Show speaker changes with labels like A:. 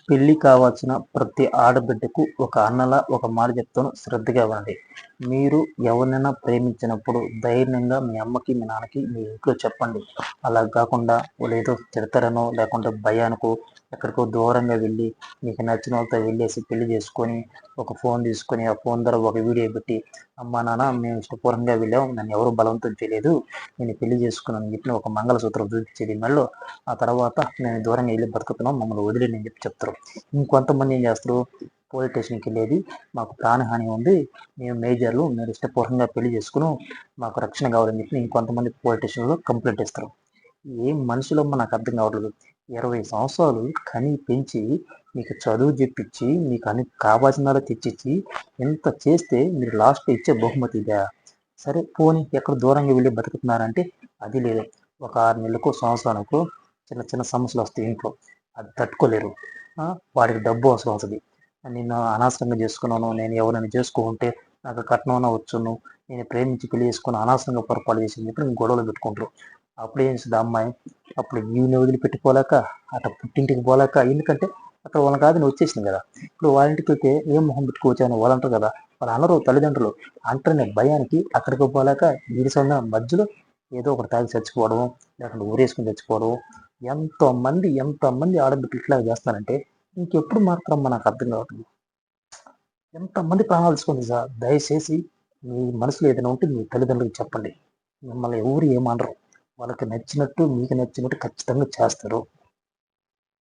A: పెళ్లి కావాల్సిన ప్రతి ఆడబిడ్డకు ఒక అన్నలా ఒక మాట చెప్తాను, శ్రద్ధగా వినండి. మీరు ఎవరినైనా ప్రేమించినప్పుడు ధైర్యంగా మీ అమ్మకి, మీ నాన్నకి మీ ఇంట్లో చెప్పండి. అలా కాకుండా వాళ్ళు ఏదో తిడతారనో, లేకుంటే భయానికో ఎక్కడికో దూరంగా వెళ్ళి మీకు నచ్చిన వాళ్ళతో వెళ్ళేసి పెళ్లి చేసుకొని ఒక ఫోన్ తీసుకొని ఆ ఫోన్ ద్వారా ఒక వీడియో పెట్టి, అమ్మా నాన్న మేము ఇష్టపూర్వకంగా వెళ్ళాం, నన్ను ఎవరు బలవంతం చేయలేదు, నేను పెళ్లి చేసుకున్నాను చెప్పిన ఒక మంగళసూత్రం చూపించేది మెడలో. ఆ తర్వాత నేను దూరంగా వెళ్ళి బతుకుతున్నాం, మమ్మల్ని వదిలి నేను చెప్పి చెప్తారు. ఇంకొంతమంది ఏం చేస్తారు, పోలీస్ స్టేషన్కి వెళ్ళేది, మాకు ప్రాణహాని ఉంది, మేము మేజర్లు, మీరు ఇష్టపూర్వకంగా పెళ్లి చేసుకుని మాకు రక్షణ కావాలని చెప్పి ఇంకొంతమంది పోలీస్ స్టేషన్లో కంప్లైంట్ ఇస్తారు. ఏం మనుషులమ్మ నాకు అర్థం కావట్లేదు. 20 సంవత్సరాలు కని పెంచి మీకు చదువు చెప్పించి మీకు అన్ని కావాల్సిన తెచ్చిచ్చి ఎంత చేస్తే మీరు లాస్ట్ ఇచ్చే బహుమతి ఇదా? సరే పోనీ ఎక్కడ దూరంగా వెళ్ళి బతుకుతున్నారంటే అది లేదు. ఒక 6 నెలలకు సంవత్సరానికి చిన్న చిన్న సమస్యలు వస్తాయి ఇంట్లో, అది తట్టుకోలేరు. వాడికి డబ్బు అవసరం అవుతుంది. నేను అనవసరంగా చేసుకున్నాను, నేను ఎవరైనా చేసుకుంటే నాకు కట్నం వచ్చును, నేను ప్రేమించి పెళ్లి చేసుకుని అనవసరంగా పొరపాటు చేసి చెప్పి గొడవలు పెట్టుకుంటారు. అప్పుడు ఏం చేస్తుంది అమ్మాయి, అప్పుడు ఈయన వదిలిపెట్టుకోలేక అట్లా పుట్టింటికి పోలేక, ఎందుకంటే అక్కడ వాళ్ళ కాదని వచ్చేసింది కదా. ఇప్పుడు వాళ్ళ ఇంటికి వెళ్తే ఏం మొహం పెట్టుకోవచ్చాను వాళ్ళు అంటారు కదా, వాళ్ళు అనరు తల్లిదండ్రులు. అంటనే భయానికి అక్కడికి పోలేక ఈడిసంగా మధ్యలో ఏదో ఒకటి తాగి చచ్చిపోవడం, లేకుంటే ఊరేసుకుని చచ్చిపోవడం. ఎంతమంది ఆడబిడ్డలు ఇట్లా చేస్తారంటే ఇంకెప్పుడు మాత్రం నాకు అర్థం కావట్లేదు. ఎంతమంది ప్రాణాలు తీసుకుంది సార్. దయచేసి మీ మనసులో ఏదైనా ఉంటే మీ తల్లిదండ్రులకు చెప్పండి. మిమ్మల్ని ఎవరు ఏమనరు. వాళ్ళకి నచ్చినట్టు మీకు నచ్చినట్టు ఖచ్చితంగా చేస్తారు.